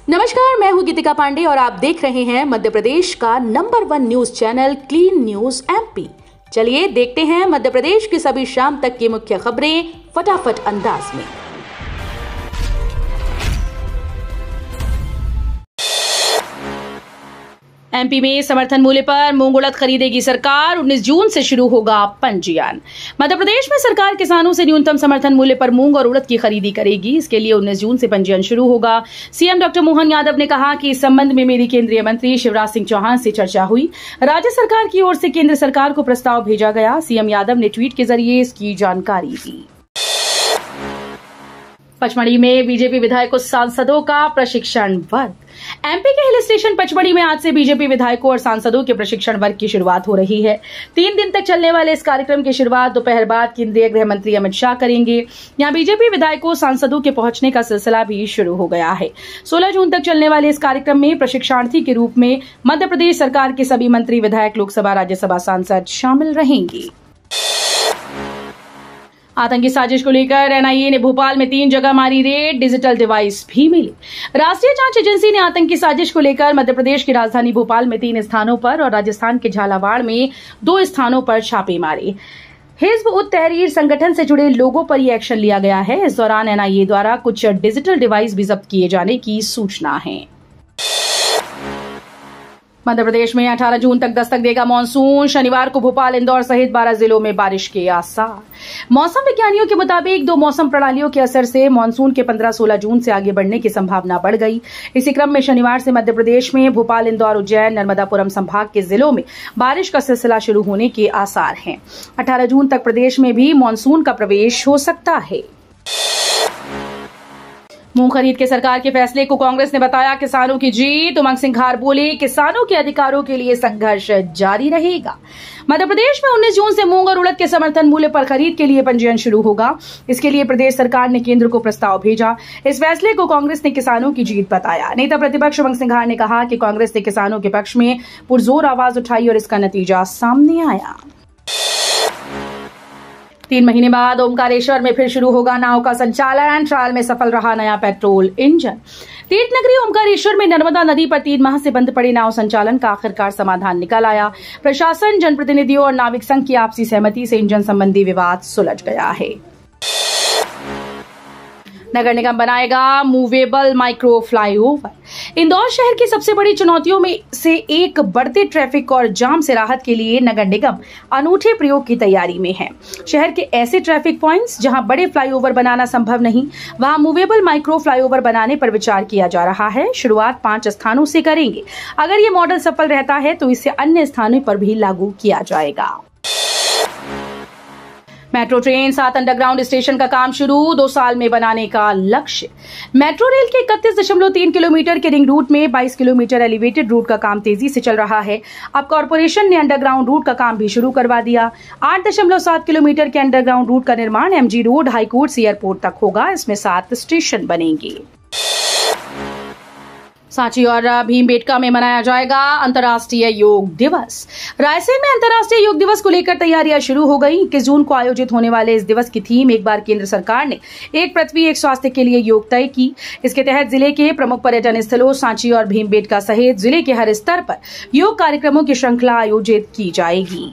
नमस्कार, मैं हूं गीतिका पांडे और आप देख रहे हैं मध्य प्रदेश का number 1 news channel clean news MP. चलिए देखते हैं मध्य प्रदेश की सभी शाम तक की मुख्य खबरें फटाफट अंदाज में। एमपी में समर्थन मूल्य पर मूंग उड़द खरीदेगी सरकार। 19 जून से शुरू होगा पंजीयन। मध्य प्रदेश में सरकार किसानों से न्यूनतम समर्थन मूल्य पर मूंग और उड़द की खरीदी करेगी। इसके लिए 19 जून से पंजीयन शुरू होगा। सीएम डॉक्टर मोहन यादव ने कहा कि इस संबंध में मेरी केंद्रीय मंत्री शिवराज सिंह चौहान से चर्चा हुई। राज्य सरकार की ओर से केंद्र सरकार को प्रस्ताव भेजा गया। सीएम यादव ने ट्वीट के जरिए इसकी जानकारी दी। पचमढ़ी में बीजेपी विधायकों सांसदों का प्रशिक्षण वर्ग। एमपी के हिल स्टेशन पचमढ़ी में आज से बीजेपी विधायकों और सांसदों के प्रशिक्षण वर्ग की शुरुआत हो रही है। 3 दिन तक चलने वाले इस कार्यक्रम की शुरुआत दोपहर बाद केंद्रीय गृह मंत्री अमित शाह करेंगे। यहां बीजेपी विधायकों सांसदों के पहुंचने का सिलसिला भी शुरू हो गया है। 16 जून तक चलने वाले इस कार्यक्रम में प्रशिक्षणार्थी के रूप में मध्य प्रदेश सरकार के सभी मंत्री, विधायक, लोकसभा, राज्यसभा सांसद शामिल रहेंगे। आतंकी साजिश को लेकर एनआईए ने भोपाल में 3 जगह मारी रेड, डिजिटल डिवाइस भी मिली। राष्ट्रीय जांच एजेंसी ने आतंकी साजिश को लेकर मध्य प्रदेश की राजधानी भोपाल में 3 स्थानों पर और राजस्थान के झालावाड़ में 2 स्थानों पर छापे मारे। हिजब उत तहरीर संगठन से जुड़े लोगों पर यह एक्शन लिया गया है। इस दौरान एनआईए द्वारा कुछ डिजिटल डिवाइस भी जब्त किए जाने की सूचना है। मध्य प्रदेश में 18 जून तक दस्तक देगा मानसून। शनिवार को भोपाल, इंदौर सहित 12 जिलों में बारिश के आसार। मौसम विज्ञानियों के मुताबिक 2 मौसम प्रणालियों के असर से मानसून के 15-16 जून से आगे बढ़ने की संभावना बढ़ गई। इसी क्रम में शनिवार से मध्य प्रदेश में भोपाल, इंदौर, उज्जैन, नर्मदापुरम संभाग के जिलों में बारिश का सिलसिला शुरू होने के आसार हैं। 18 जून तक प्रदेश में भी मानसून का प्रवेश हो सकता है। मूंग खरीद के सरकार के फैसले को कांग्रेस ने बताया किसानों की जीत। उमंग सिंघार बोले, किसानों के अधिकारों के लिए संघर्ष जारी रहेगा। मध्य प्रदेश में 19 जून से मूंग और उड़द के समर्थन मूल्य पर खरीद के लिए पंजीयन शुरू होगा। इसके लिए प्रदेश सरकार ने केंद्र को प्रस्ताव भेजा। इस फैसले को कांग्रेस ने किसानों की जीत बताया। नेता प्रतिपक्ष उमंग सिंघार ने कहा कि कांग्रेस ने किसानों के पक्ष में पुरजोर आवाज उठाई और इसका नतीजा सामने आया। 3 महीने बाद ओमकारेश्वर में फिर शुरू होगा नाव का संचालन। ट्रायल में सफल रहा नया पेट्रोल इंजन। तीर्थ नगरी ओमकारेश्वर में नर्मदा नदी पर 3 माह से बंद पड़े नाव संचालन का आखिरकार समाधान निकल आया। प्रशासन, जनप्रतिनिधियों और नाविक संघ की आपसी सहमति से इंजन संबंधी विवाद सुलझ गया है। नगर निगम बनाएगा मूवेबल माइक्रो फ्लाईओवर। इंदौर शहर की सबसे बड़ी चुनौतियों में से एक बढ़ते ट्रैफिक और जाम से राहत के लिए नगर निगम अनूठे प्रयोग की तैयारी में है। शहर के ऐसे ट्रैफिक पॉइंट्स जहां बड़े फ्लाईओवर बनाना संभव नहीं, वहां मूवेबल माइक्रो फ्लाईओवर बनाने पर विचार किया जा रहा है। शुरुआत 5 स्थानों से करेंगे। अगर ये मॉडल सफल रहता है तो इसे अन्य स्थानों पर भी लागू किया जाएगा। मेट्रो ट्रेन 7 अंडरग्राउंड स्टेशन का काम शुरू, 2 साल में बनाने का लक्ष्य। मेट्रो रेल के 31.3 किलोमीटर के रिंग रूट में 22 किलोमीटर एलिवेटेड रूट का काम तेजी से चल रहा है। अब कॉर्पोरेशन ने अंडरग्राउंड रूट का काम भी शुरू करवा दिया। 8.7 किलोमीटर के अंडरग्राउंड रूट का निर्माण एमजी रोड, हाईकोर्ट से एयरपोर्ट तक होगा। इसमें 7 स्टेशन बनेंगे। सांची और भीमबेटका में मनाया जाएगा अंतर्राष्ट्रीय योग दिवस। रायसेन में अंतर्राष्ट्रीय योग दिवस को लेकर तैयारियां शुरू हो गई। 21 जून को आयोजित होने वाले इस दिवस की थीम एक बार केंद्र सरकार ने एक पृथ्वी एक स्वास्थ्य के लिए योग तय की। इसके तहत जिले के प्रमुख पर्यटन स्थलों सांची और भीमबेटका सहित जिले के हर स्तर पर योग कार्यक्रमों की श्रृंखला आयोजित की जाएगी।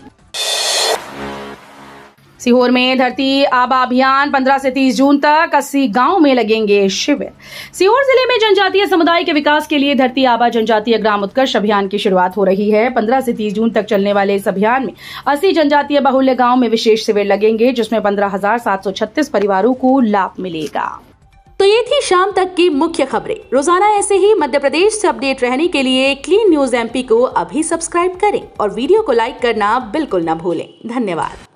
सीहोर में धरती आबा अभियान 15 से 30 जून तक 80 गांव में लगेंगे शिविर। सीहोर जिले में जनजातीय समुदाय के विकास के लिए धरती आबा जनजातीय ग्राम उत्कर्ष अभियान की शुरुआत हो रही है। 15 से 30 जून तक चलने वाले इस अभियान में 80 जनजातीय बाहुल्य गांव में विशेष शिविर लगेंगे, जिसमें 15,736 परिवारों को लाभ मिलेगा। तो ये थी शाम तक की मुख्य खबरें। रोजाना ऐसे ही मध्य प्रदेश से अपडेट रहने के लिए क्लीन न्यूज एमपी को अभी सब्सक्राइब करें और वीडियो को लाइक करना बिल्कुल न भूलें। धन्यवाद।